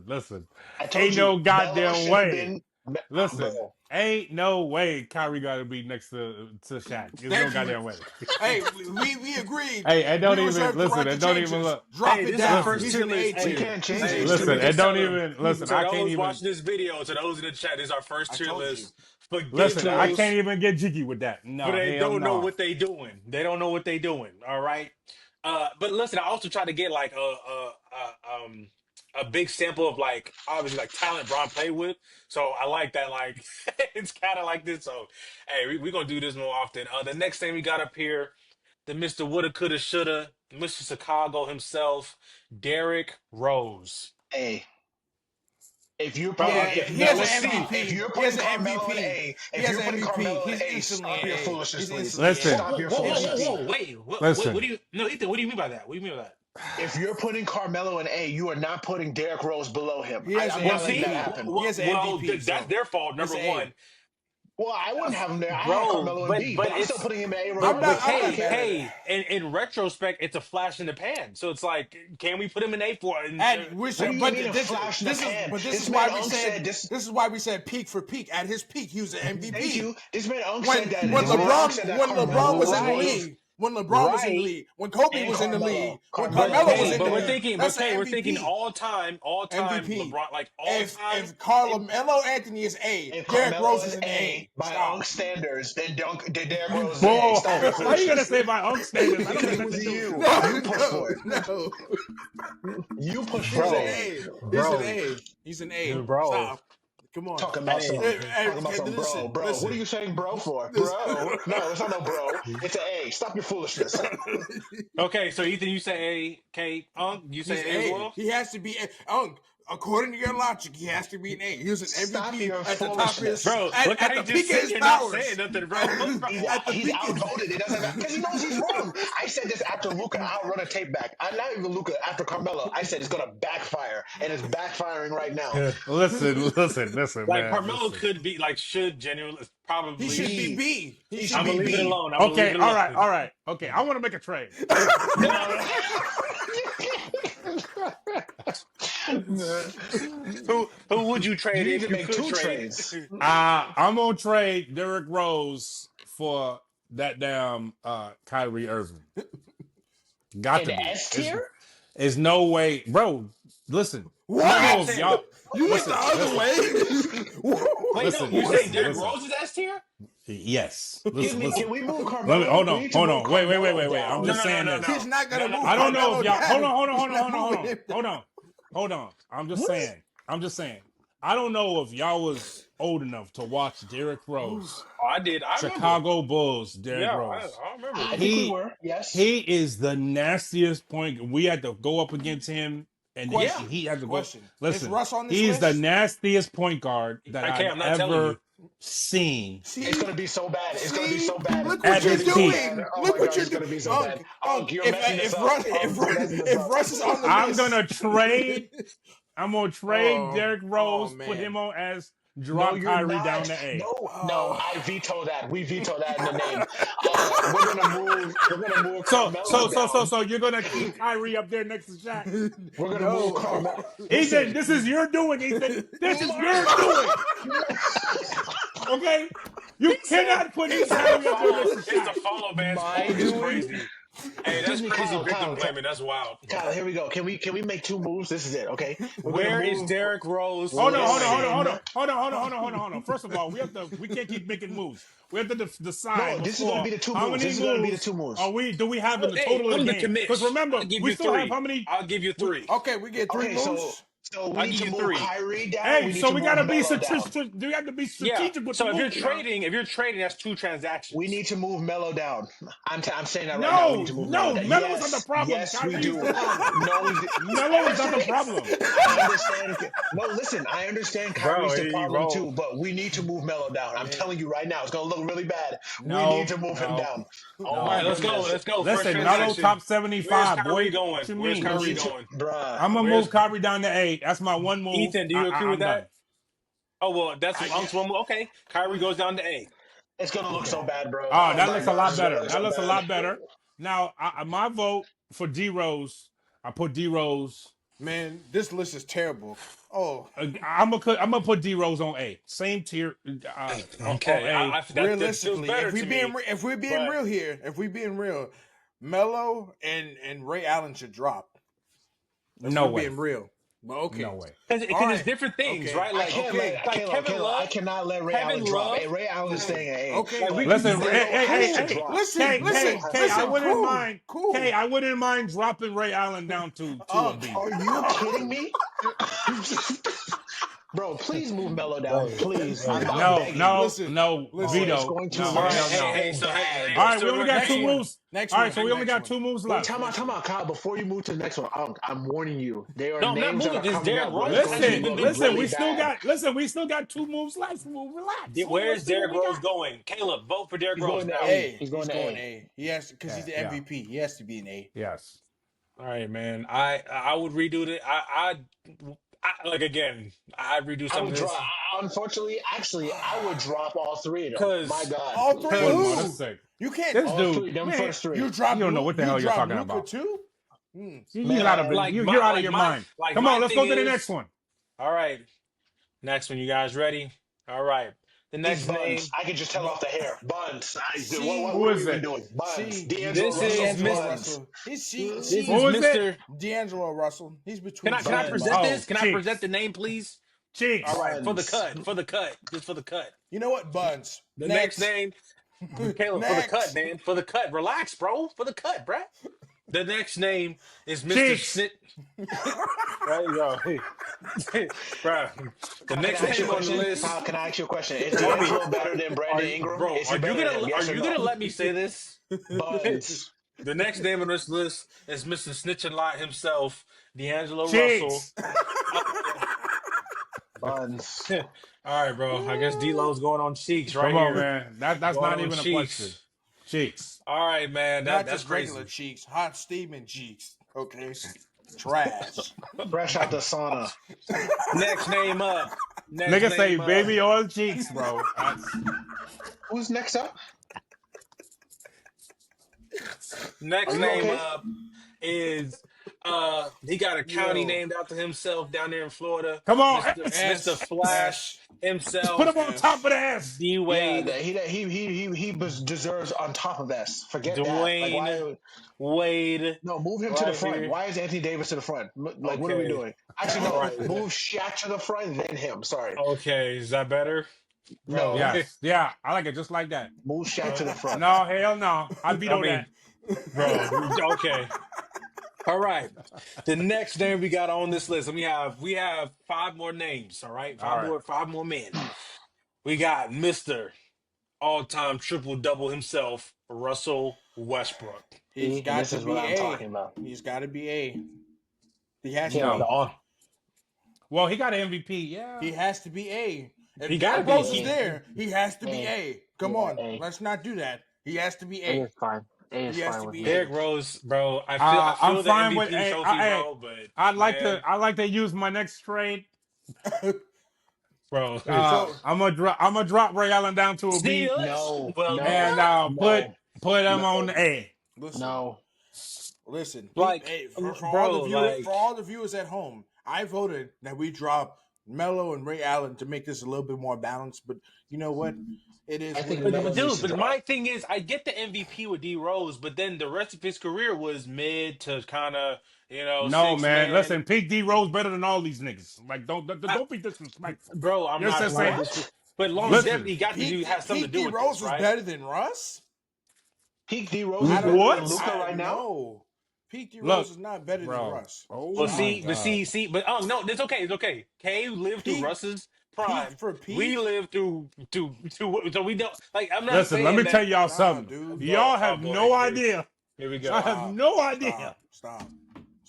listen. I told Ain't you, no Melo goddamn should have way. been. Listen, Bro, ain't no way Kyrie got to be next to Shaq. There's no Thank you. goddamn way. Hey, we agreed. Hey, and don't We even reserve the listen. right to And don't change even this. look. Drop Hey, it this is our down. first He's tier an A list. we Hey, tier. can't change He's it. an It's A too Listen, tier. and late. don't even listen. to I can't those even watching this video, to those in the chat, this is our first I tier told you. list. Forget listen. Too I late. can't those, even get jiggy with that. but No, they hell don't know no. what they doing. They don't know what they doing. All right. But listen, I also try to get like a big sample of like obviously like talent Braun played with. So I like that. Like it's kind of like this. So hey, we're gonna do this more often. The next thing we got up here, the Mr. Woulda, Coulda, Shoulda, Mr. Chicago himself, Derrick Rose. Hey, if you're putting, Yeah, Uh, if he now no, has let's an stop. see. If MVP. you're He has putting an Carmelo in MVP. A, He if has you're an putting MVP. Carmelo in He's A, instantly stop an your A. foolishness, He's please. instantly Listen, A. Stop your foolishness. Whoa, wait, what listen. do you, no, Ethan, what do you mean by that? What do you mean by that? If you're putting Carmelo in A, you are not putting Derrick Rose below him. He has I'm an Well, not letting that see, MVP. happen. He has an MVP. that's So their fault, it's number an A. one. Well, I wouldn't have him there. I had Bro, Carmelo in but B, but but I'm still it's putting him in A I'm not. but regardless. I'm I don't not K care. mad at K in retrospect, it's a flash in the pan. So it's like, can we put him in A for? And we What should, do you but mean a this flash in the pan? this This is man why we Unk said said this. this is why we said peak for peak. At his peak, he was an Thank MVP. you. This man Unk When said that. when This man Unk said that LeBron Carmelo was in the was Right, league, when LeBron was in the right. league, when Kobe and was in the league, Carmelo. when Carmelo Carmelo was was K, in in the but league, but that's K, an we're thinking MVP. all time MVP. LeBron, like all time. If Carmelo Anthony is A, If Derrick Carmelo Rose is is an A A. by Unk Stop. standards, then Derrick Rose is A. Stop your Whoa! How you gonna foolishness. say my own standards? I don't Because got it nothing was to do with you. shit. No, You pushed for it. no. You pushed for He's the an Bro, A. A. He's an bro, A. He's an A. bro. Stop. Come on. Talking about Hey, some, Hey, talking about some bro, listen, bro. What are listen. you saying, bro, for, This- bro? No, it's not no bro. It's an A. Stop your foolishness. okay. So Ethan, you say A. K. You He's say A as A. well. He has to be A. According to your logic, he has to be an A. He was an Stop MVP your at the top of his foolishness. Bro, look how at he the just peak of sitting his here not saying powers. nothing, bro. At the He's peak of outvoted. It doesn't matter because he knows he's wrong. I said this after Luca. I'll run a tape back. I'm not even Luca after Carmelo. I said it's gonna backfire, and it's backfiring right now. Listen, Like man. Carmelo Listen. could be like should genuinely he probably. should be B. B. He He should I'm should be gonna be leave it B. alone. I'm gonna leave Okay, it all alone. right. Okay, I want to make a trade. Who would you trade You need if to you make could two trade? trades. I'm gonna trade Derrick Rose for that damn Kyrie Irving. Got In to be. S tier? There's no way, bro. Listen, What? y'all. You went the other way. Wait, Listen, no, you saying Derrick listen. Rose is S tier? Yes. Can we move Let me, Carmelo? hold We on, need to move Wait. Carmelo I'm down. just saying this. He's not gonna move. I don't know if y'all. Carmelo Hold down. He's not moving on. him down. Hold on. I'm just What? saying. I don't know if y'all was old enough to watch Derrick Rose, Oh, I did. I remember. Chicago Bulls. Derrick Yeah, Rose. I remember. I think we were. Yes. He is the nastiest point. We had to go up against him, and Question. he had to go. Question. Listen, Is Russ on this he's list? the nastiest point guard that Okay, I've I'm not telling you. ever seen. See, It's gonna be so bad. It's gonna be so bad. Look At what you're his peak. doing. Oh Look my what gosh, you're it's gonna doing. be so bad. You're messing this up. You're messing this If up. Russ is on the I'm list, gonna trade. I'm gonna trade Oh, Derrick Rose, man. put him on as No, drop you're Kyrie not. down to A. No, I veto that. We veto that in the name. We're gonna move Carmelo down. So you're gonna keep Kyrie up there next to Shaq. We're gonna move No. Carmelo. Ethan, this is your doing, Ethan. This is your doing. Okay? You cannot put Kyrie up there next to It's a Shaq. follow man. My It's doing? crazy. Hey, that's Excuse me, crazy Kyle, victim Kyle, blaming. That's wild. Kyle, here we go. Can we make two moves? This is it, okay? We're gonna Where is move. Derrick Rose? Hold on. Listen. First of all, we can't keep making moves. We have to decide No, this is before gonna be the two how moves. many This is gonna be the moves two moves. do we have in the Hey, total of I'm the the game? Because commish. remember, I'll give we you still have three. how many? I'll give you three. Okay, we get three Okay, moves. so we I'll need give to you move three. Kyrie down. Hey, We need so to we move gotta be Melo down. we have to be Yeah. strategic with So the if you're moves. Now. trading, that's two transactions. We need to move Melo down. I'm saying that right now. We need to move Melo down. Melo is not the problem. Yes, we Kyrie do. is the problem. No, Melo is not the problem. I understand. No, listen. I understand Kyrie's the problem bro. too, but we need to move Melo down. I'm telling you right now, it's gonna look really bad. We No, need to move him down. Oh All my right, let's go. goodness, Let's go. First Listen, Melo transaction. top Where's 75, Kyrie boy. going? What you Where's mean? Kyrie going? bruh. I'm gonna Where's move Kyrie down to A. That's my one move. Ethan? Do you agree with I'm done. that? Oh well, that's one move. Okay, Kyrie goes down to A. It's gonna look so bad, bro. Oh, that my looks a lot gosh, it's gonna better. look That so looks a bad. lot better. Now, my vote for D Rose. I put D Rose. Man, this list is terrible. Oh, I'm gonna put D Rose on A. Same tier. Okay, on A. that feels realistically, better if we to being me. if we're being but- real here, if we being real, Melo and Ray Allen should drop. If No we're way. being real. But okay. No way. Because All right. it's different things, Okay. right? I Like, can't okay. let like Caleb, Kevin Love. I cannot let Ray Kevin Allen drop. Love. Hey, Ray Allen's staying at A. Okay. Like, we Listen, can- hey, has to drop. Listen, listen, I wouldn't cool, mind. cool. Hey, I wouldn't mind dropping Ray Allen down to a B. Are you kidding me? Bro, please move Melo down, please. I'm begging. Listen, no, listen. Veto. It's going to No, look no, so no. Hey, so, bad. All right, we only got Next two one. moves. Next All right, one. so we only Next got one. two moves Wait, left. time out, Kyle. Before you move to the next one, I'm warning you. There are No, I'm not names that moving. are This coming Derrick up. Rose where it's going to hasn't even look been Listen, great. really we still got two moves left. Relax. Where's Let's see what Derrick we Rose got. going? Caleb, vote for Derrick He's Rose going to now. A. He's going to A. He has to because he's the Yeah. MVP. He has to be an A. Yes. All right, man. I would redo it. I like again. I'd redo I some would of drop. this Unfortunately, actually, I would drop all three of them. because My God, All three Wait, who? that's sick. You can't. This all dude, three. Them man, first three. You drop. you don't know what the hell you're talking Luka about. too. You're Man, out of like you're my- out of like your my- mind. like Come my on, let's go thing to the is- next one. all right. Next one, you guys ready? All right. The next These name. buns. I can just tell off the hair. Buns. What Who are is we it? doing? Buns. See, D'Angelo this is Russell. Mr. Buns. Russell. This He's is Who is it? Mr. D'Angelo Russell. He's between. Can I Buns. present Oh, this? Can I Cheeks. present the name, please? Cheeks. All right, for the Buns. cut, for the cut, just for the cut. You know what? Buns. The next name, Caleb, for the cut, man, for the cut. Relax, bro, for the cut, bruh. The next name is Mr. Cheeks. Snit. There you go, bro. The next Can I ask you name a on the question? list. Kyle, can I ask you a question? Is D'Angelo better than Brandon Ingram? Bro, Is he are you better than gonna him? Yes or no? let me say this? Buns. The next name on this list is Mr. Snitch and Lot himself, D'Angelo Cheeks. Russell. Buns. All right, bro. I guess D-Lo's going on Cheeks right Come on, here. man. That's Going not on even a Cheeks. question. Cheeks. All right, man. Not That's just crazy. regular cheeks, hot steaming cheeks. Okay, trash. Fresh out the sauna. Next name up. Next Nigga say name up. baby oil cheeks, bro. That's- Who's next up? Next Are you name okay? up is he got a county Yo. named after himself down there in Florida. Come on. Mr. Flash himself. Put him on top of the ass. D Yeah, Wade. he deserves on top of S. Forget that. Dwayne. Like, why? Wade. No, move him to the Right front. here. Why is Anthony Davis to the front? Like, what are we Okay. doing? Actually, no. Right. Move Shaq to the front, then him. Sorry. Okay, is that better? No. Bro. Yeah, I like it just like that. Move Shaq to the front. No, hell no. I I veto mean, that. bro. Okay. All right. The next name we got on this list, and we have five more names. All right, All right. five more men. We got Mister All-Time Triple Double himself, Russell Westbrook. He's See, got this to is be what I'm A. talking about. He's got to be A. He has Yeah, to No. be. Oh, Well, he got an MVP. Yeah. He has to be A. If He gotta Derrick be. Rose is He- there, he has to be A. Come Yeah, on, A. let's not do that. He has to be A A. is fine. A is He has fine to with be me. Derrick A. Rose, bro. I I'm feel the fine with MVP A. trophy, Hey, bro. But I'd like man, to use my next trade. bro. So I'm gonna drop Ray Allen down to a See, B No, well, and no, no, put him on no, the A. no. listen. like, Hey, for all bro, the like, for all the viewers at home, I voted that we drop Melo and Ray Allen to make this a little bit more balanced. But you know what? It is I what think it but, Melo but is. needs dude, to but drop. my thing is, I get the MVP with D Rose, but then the rest of his career was mid to kind of, No, six man. man. Listen, Pete D Rose better than all these niggas. Like, I, don't be disrespectful. bro, I'm You're not just I'm not saying. dis- What? but Listen, longevity got to do has something to Pete do D with Rose this, was right? better than Russ. Pete D Rose is I better don't. than what? Luca right now. No, Pete D Rose Look, is not better than bro. Russ. Oh Well, my Stop. God. but oh no, it's okay, it's okay. K lived through Pete Russ's Pete prime. for We Pete. lived through so we don't like. I'm not Listen, let saying me tell that. y'all Nah, something. dude. Bro, Y'all oh have boy, no idea. here we I go. have Stop. no idea. Stop.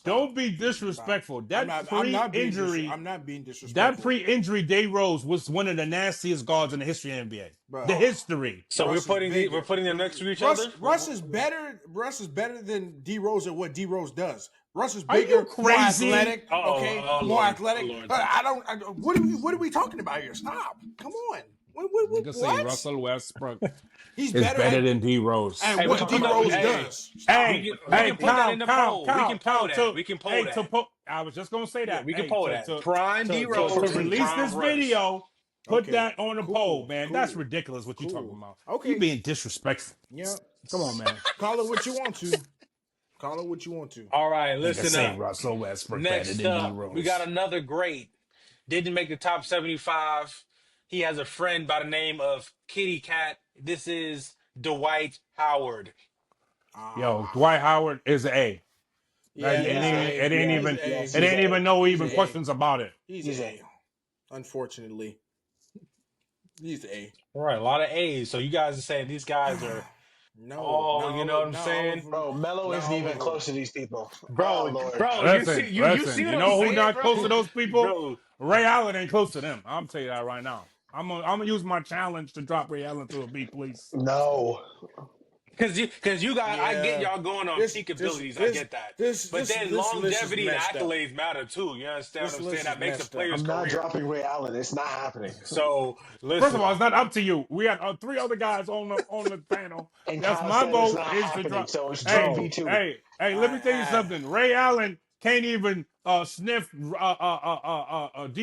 Don't be Stop. disrespectful. I'm That not being pre-injury, I'm not being that disrespectful, pre-injury Day Rose was one of the nastiest guards in the history of the NBA. The bro. history. So Russ is we're bigger. putting them next to each other. Russ is better. Russ is better than D Rose at what D Rose does. Russ is Are you bigger, more crazy? athletic. Oh, Okay, oh more Lord, oh athletic. Lord. What are we talking about here? Stop. Come on. Nigga say What? Russell Westbrook He's is better better at than D Rose. We're what talking D about Rose NBA. does. Stop. We Hey, can put that in the poll. We can poll Count that. to We can poll hey that. to po- I was just gonna say Yeah, that. we can Hey, poll that. Prime D to Rose and release Prime this Russ. video, put Okay. that on the poll, man. That's Cool. ridiculous what you talking Cool. about. Okay. You being disrespectful. Yeah. Come on, man. Call it what you want to. Call it what you want to. All right, Nigga listen say up. Russell Westbrook better Next than D up, we got Rose. another great. Didn't make the top 75. He has a friend by the name of Kitty Cat. This is Dwight Howard. Yo, Dwight Howard is an A. Yeah, It he's ain't, A. it ain't Yes, even yes, it he's ain't A. even no He's even A. questions about it. He's He's A. Unfortunately. He's A. All right, a lot of A's. So you guys are saying these guys are No, all, not you all know what of, I'm not all of saying? them. Bro, Melo Not isn't all even of them. close to these people. Oh Bro, Lord. bro, Listen, you see you what I'm know who saying, not close to bro? those people? Bro, Ray Allen ain't close to them. I'm tell you that right now. I'm gonna use my challenge to drop Ray Allen to a B, please. No. Because you guys, I get Yeah. y'all going on peak abilities. I get that. But then This list is longevity and messed up. accolades matter too. You understand This what I'm list saying? is That makes a messed up. player's I'm not career. dropping Ray Allen. It's not happening. So First of all, listen, it's not up to you. We had three other guys on the panel. And That's Kyle my said it's vote not is to happening. drop. So it's Hey, JP2. let me tell you I, something. Ray Allen can't even sniff D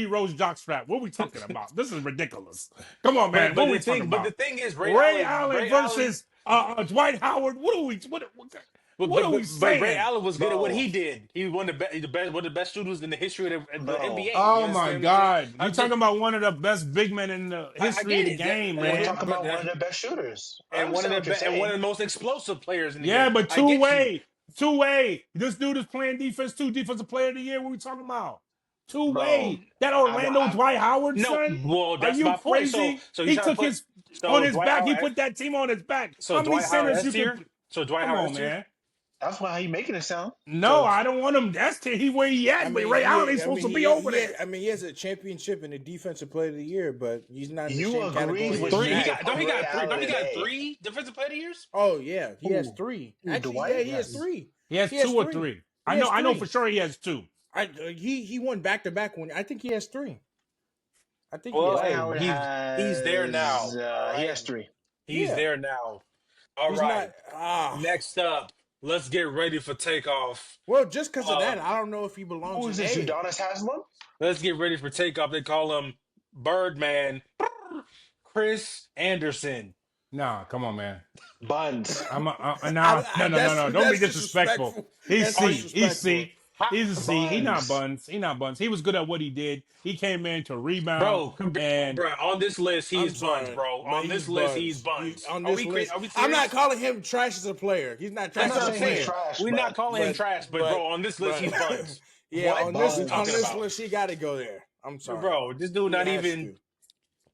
Rose jockstrap. What are we talking about? This is ridiculous. Come on, man. What are we talking but the about? thing is, Ray Allen Ray Allen, versus Dwight Howard. What are we but Ray saying? Allen was good at what Bro, he did. He was one of the best shooters in the history of the bro. NBA. You Oh my understand what I'm saying? God! You're talking about one of the best big men in the I history of get the it. game, We're man. talking about one of the best shooters. I And one of understand what you're and one of saying. the most explosive players in the Yeah, game. but I get you. two way. This dude is playing defense too. Defensive player of the year. What we talking about? Two Bro, way. That I'm, Orlando I'm Dwight Howard No, son. well, Are that's you my point. crazy? So you He trying to took put his on his Dwight back. He Howard put that team on his back. so How many Dwight Howard centers S you tier? could? So Dwight Come Howard on, S tier? man. that's why he making it sound. No, So I don't want him. That's he where he at. But Ray Allen ain't supposed to be over there. he has a championship and a defensive player of the year, but he's not in the You same agreed category with as three. me He to Shaq. got don't put he Ray got three? Don't Allen he in got A. three defensive player of the years? Oh yeah, he has Who? 3. Who, Actually, Dwight? yeah, he has Yes. 3. He has He has 2 or 3. 3. He I know has for 3. sure he has 2. He won back to back when I think he has 3. I think he Well, has Dwight 3. hey, Howard he's there has now. All he right, has 3. he's Yeah, there now. All he's not. right. Next up, let's get ready for takeoff. Well, just because of Uh, that, I don't know if he belongs Who in is this? A. Udonis Haslam? let's get ready for takeoff. They call him Birdman, Chris Anderson. Nah, come on, man. Buns. No. Don't be That's disrespectful. disrespectful. He's That's C. He's disrespectful. C. He's a C. He not Buns. buns. He not buns. He was good at what he did. He came in to rebound Bro, and bro, on this list, I'm he's buns, sorry, bro. but On he's this list, he's buns. buns. On Are this we crazy? list, Are we I'm not serious? calling him trash as a player. He's not trash That's I'm as what not I'm a saying he's saying. player. trash, We're not calling him But trash, but bro, on this list, he's buns. yeah, what on What are this we buns? on talking this about? list, he got to go there. I'm sorry, Bro, this dude he not has even. to.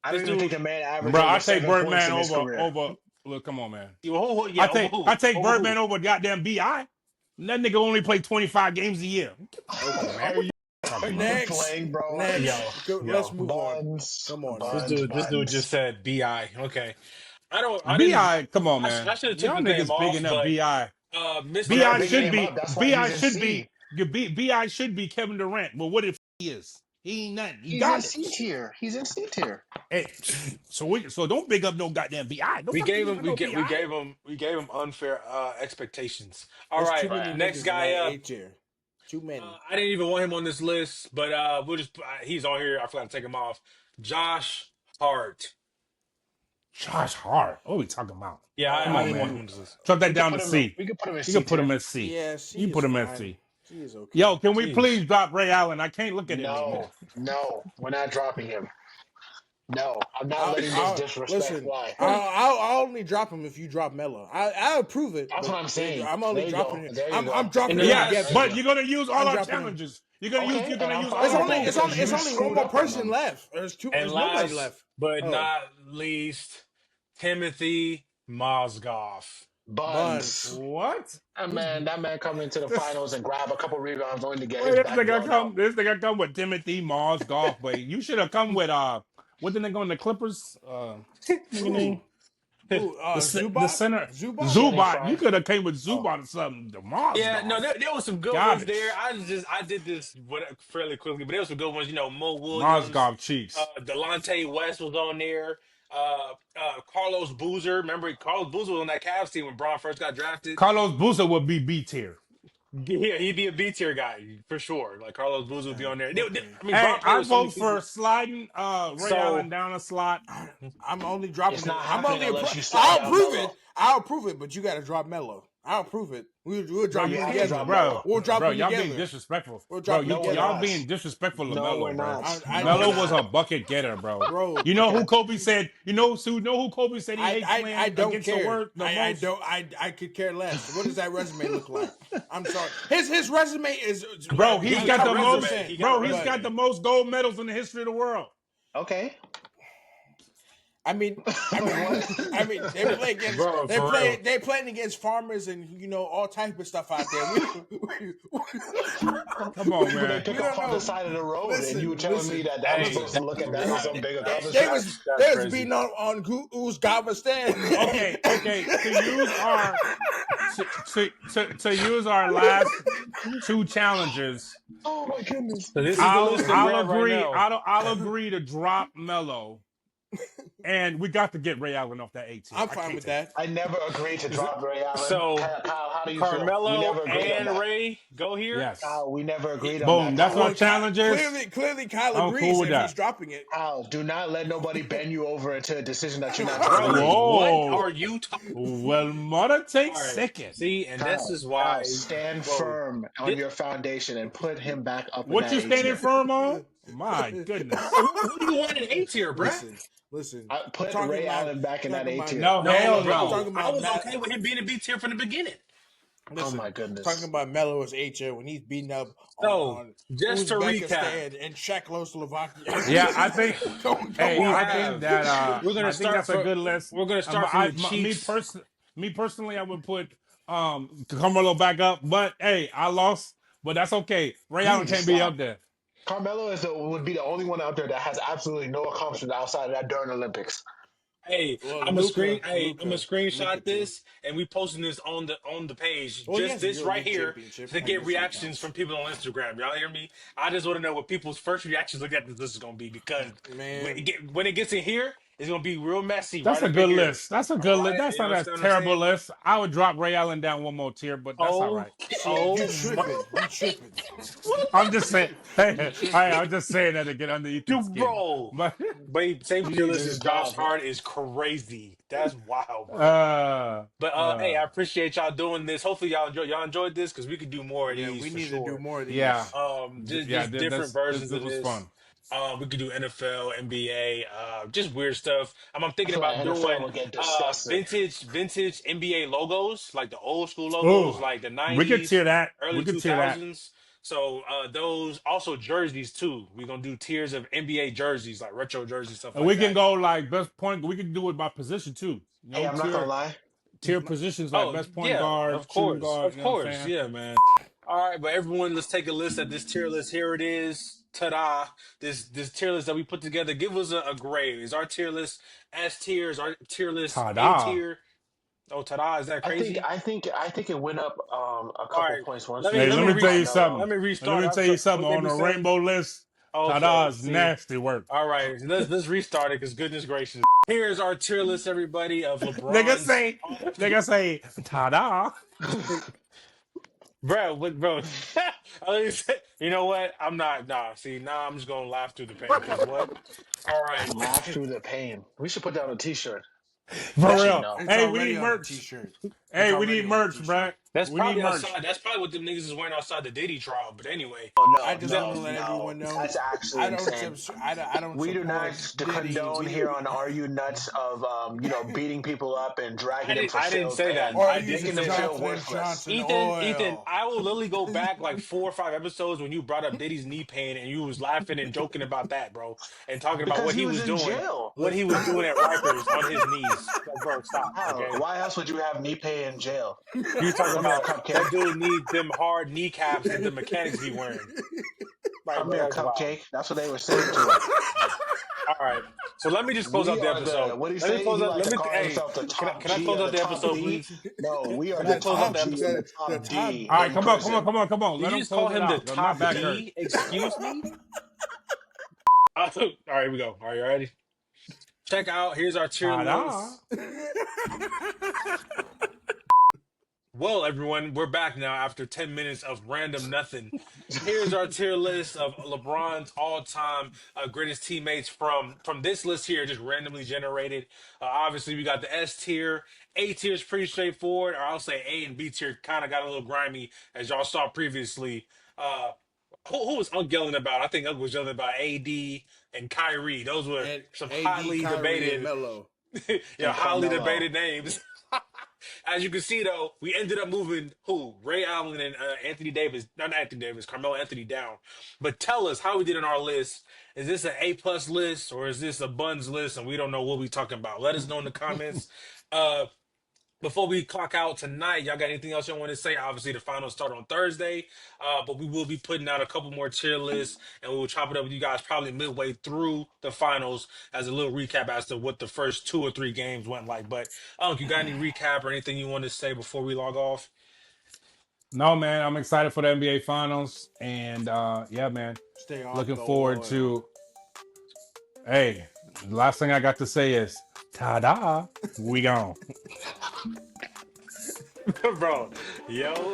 I This don't even think dude. the man averaged bro, I over take 7 points Birdman in his career. over. Look, come on, man. Yeah, over who? I take Over Birdman who? over goddamn Bi. That nigga only played 25 games a year. Fuck on, man. Okay. What you talking about? You're Next, playing, bro. Yo, let's yo. move on. Buns, Come on, This man. buns, dude, this dude buns. just said bi. Okay, I didn't. Bi, come on, I man. should have took Y'all his name niggas off, bigging up but Bi. Y'all Mr. Bi bigging should him be. up. That's why Bi he's in should C. be. Bi should be Kevin Durant. But what if he is? He ain't nothing. He He's in got C it. tier. He's in C tier. Hey, so don't big up no goddamn Bi. Don't We fucking gave big him up we no get we Bi. gave him we gave him unfair expectations. All There's right, too many next niggas in guy that up. A tier. Too many. I didn't even want him on this list, but we'll just he's on here. I forgot to take him off. Josh Hart. Josh Hart. What are we talking about? Yeah, Come I on, didn't want man. him on this list. Drop that We could down put to him. C. We could put him in You C can put him tier. at C. Yeah, C You is put him at fine. C. C is okay. Yo, can we Jeez. please drop Ray Allen? I can't look at it No, anymore. no, we're not dropping him. No, I'm not letting this I'll disrespect listen. fly. I'll only drop him if you drop Melo. I'll approve it. That's But what I'm saying. I'm only There you dropping go. him. There you go. I'm In dropping the him Yeah, last, There you but together. go. you're gonna use all I'm our dropping him. challenges. Okay, You're and gonna I'm use fine all with our that It's because votes. only you one screwed more up on person them. left. and There's nobody last left. but Oh, not least, Timothy Mozgov. Buns. Buns. What? That man come into the This, finals and grab a couple rebounds only to get wait, his back blown out. this nigga come with Timothy Moss golf, but you should have come with what did they go in the Clippers? Nigga Who? name? Who? The Zubac? center Zubac? Channing Zubat. You Frye. could have came with Oh, Zubat or something. The Moss Yeah, no, golf. there was some good ones there. Garbage. I did this fairly quickly, but there was some good ones. You know, Mo Moss Williams, golf cheeks. Delonte West was on there. Carlos Boozer, remember Carlos Boozer was on that Cavs team when Braun first got drafted. Carlos Boozer would be B tier. Yeah, he'd be a B tier guy for sure. Like Carlos Boozer would be on there. Okay. I mean, Hey, Braun played I with so many vote for people. sliding Ray Allen So down a slot. I'm only dropping it's it. not happening unless you slide I'll down prove Melo. it. I'll prove it, but you got to drop Melo. I'll prove it. We'll Bro, drop You them have to together. drop Melo. We'll drop them y'all being together. disrespectful. We'll Bro, drop them No, we're together. y'all not. being disrespectful to No, we're Melo, bro. not. No, Melo we're was not. a bucket getter, bro. Bro, You know who Okay. Kobe said? You know who Kobe said he hates I playing don't against care. the I most? don't. I could care less. What does that resume look like? I'm sorry. His resume is Bro, he's got the most. 100%, He got a Bro, he's resume. got the most gold medals in the history of the world. Okay. I mean, they play against Bro, for real. they playing against farmers and all type of stuff out there. Come on, People they man. pick We up don't off the know. side of the road, and Listen, you telling me that I'm Hey, supposed to look at that as some big accomplishment? They That's was crazy. beating on who's Galveston. Okay. To use our last two challenges, Oh my goodness. So this is the list that we're I'll at right agree. now. I'll agree to drop Melo, and we got to get Ray Allen off that 18. I'm fine with that. I never agreed to drop Ray Allen. So, Kyle, how do you feel? We Carmelo never agreed on and that. Ray go here. Yes. Kyle, we never agreed on Boom. that. That's Kyle. our challenges. Clearly, Kyle I'm agrees cool with if that. he's dropping it. Kyle, do not let nobody bend you over into a decision that you're not Bro, trying to make. Whoa. what are you talking? Well, mother takes All right. second. See, and this Kyle, is why. stand Bro, firm on this- your foundation and put him back up in What that you A standing tier. firm on? My goodness. who do you want in A tier, bro? Listen. Put I'm talking Ray about- Allen back in that talking A about- tier. No, No, hell bro. no. talking about I was Matt- okay with him being a B tier from the beginning. Listen, Oh my goodness. talking about Melo as HO when he's beating up So, on just to recap. Uzbekistan and Czechoslovakia. Yeah, I think. Hey, We I have- think that we're gonna I think start that's a from- good list. we're gonna start from the Chiefs. Me personally, I would put Carmelo back up, but hey, I lost, but that's okay. Ray Allen can't be stop. up there. Carmelo would be the only one out there that has absolutely no accomplishment outside of that during Olympics. Hey, Well, I'm gonna Luka screenshot too. this, and we posting this on the page. Well, he just has a this Euro right League here championship. to I get guess reactions sometimes. from people on Instagram. Y'all hear me? I just want to know what people's first reactions look at this list is gonna be because Man. when it gets in here, It's gonna be real messy That's right a up in good here. list. That's a All good list. right, That's you not a understand what I'm terrible saying? list. I would drop Ray Allen down one more tier, but that's all Oh, right. You oh my, tripping? You tripping? I'm just saying. You Hey, tripping? I'm just saying that to get under Ethan's dude, skin. bro. But But same tier list This as is Josh dumb. Hart is crazy. That's wild, bro. uh, But hey, uh, I appreciate y'all doing this. Hopefully y'all enjoyed this because we could do more of Yeah, these we for need to do sure. more of yeah, these. yeah. Just different versions This of was this. fun. We could do NFL, NBA, just weird stuff. I'm I thinking feel like about NFL doing will get disgusting. vintage NBA logos, like the old school logos, Oh, like the we could 90s, tier that. We early could tier that. 2000s. So those also jerseys too. We're gonna do tiers of NBA jerseys, like retro jerseys, stuff And like we can that. go like best point. We can do it by position too. You Hey, know, I'm not gonna lie. tier positions like Oh best point yeah, guard, shooting guard. of You know what I'm course, saying? yeah, man. All right, but everyone, let's take a list at this tier list. Here it is. Ta-da! This tier list that we put together. Give us a grade. Is our tier list S tier? Is our tier list A Ta-da! tier? Oh, ta-da! Is that crazy? I think it went up a All couple right, points once let we me Hey, let let me got me tell re you Carmelo. let something. me Let restart. me tell you something. What they On be a saying? rainbow list, ta-da Okay, is see. nasty work. All right, let's restart it because goodness gracious. Here's our tier list, everybody, of Nigga LeBron's. say, nigga say, ta-da. Bro, bro, you know what? I'm not. Nah, see, now I'm just gonna laugh through the pain. Cause what? All right, Laugh through the pain. We should put down a T-shirt. For Actually, real. no. It's Hey, we already need on a merch. t-shirt. It's Hey, we already need on a merch, t-shirt. bruh. that's We need probably merch. outside. That's probably what them niggas is wearing outside the Diddy trial. But anyway, Oh I no, just want no, to let no. everyone know That's actually I don't insane. I don't We do support not Diddy. condone here on Are You Nuts of beating people up and dragging them for I didn't filth say that. and Or I didn't making using them say that. feel Johnson and worthless. Johnson Ethan, oil. I will literally go back like 4 or 5 episodes when you brought up Diddy's knee pain and you was laughing and joking about that, bro, and talking about Because what he he was was in doing, jail. what he was doing at Rikers on his knees. Like, bro, stop, How? okay? Why else would you have me pay in jail? You talking Come here, about that cupcake. dude need them hard kneecaps that the mechanics be wearing. Like, Come bro, here, that's wild. cupcake. That's what they were saying to him. All right. So let me just close out We the are the episode. what do you Let me say? close He out. liked Let to me. call Hey, himself the top can I G close or out the the top episode, D. please? No, we are Let me the the close out top the top G and episode. the the top top D All right, in come on, come on, prison. come on, come on. Did Let you him just call close it him the out. My top back hurt. D? Excuse me. All right, here we go. Are you ready? Check out. Here's our tier Ta-da. list. Well, everyone, we're back now after 10 minutes of random nothing. Here's our tier list of LeBron's all-time greatest teammates from this list here, just randomly generated. Obviously, we got the S tier. A tier is pretty straightforward, or I'll say A and B tier kind of got a little grimy, as y'all saw previously. Uh, who was Unk yelling about? I think Unk was yelling about AD and Kyrie. Those were and some AD, hotly Kyrie, and debated Melo. And highly Carmelo. debated names. As you can see, though, we ended up moving who? Ray Allen and Anthony Davis, not Anthony Davis, Carmelo Anthony down. But tell us how we did on our list. Is this an A plus list or is this a buns list? And we don't know what we talking about. Let us know in the comments. Uh, Before we clock out tonight, y'all got anything else y'all want to say? Obviously, the finals start on Thursday, but we will be putting out a couple more tier lists, and we will chop it up with you guys probably midway through the finals as a little recap as to what the first 2 or 3 games went like. But you got any recap or anything you want to say before we log off? No, man, I'm excited for the NBA Finals. And yeah, man, Stay off looking the forward oil. to. Hey, the last thing I got to say is ta-da. We gone. Bro, yo.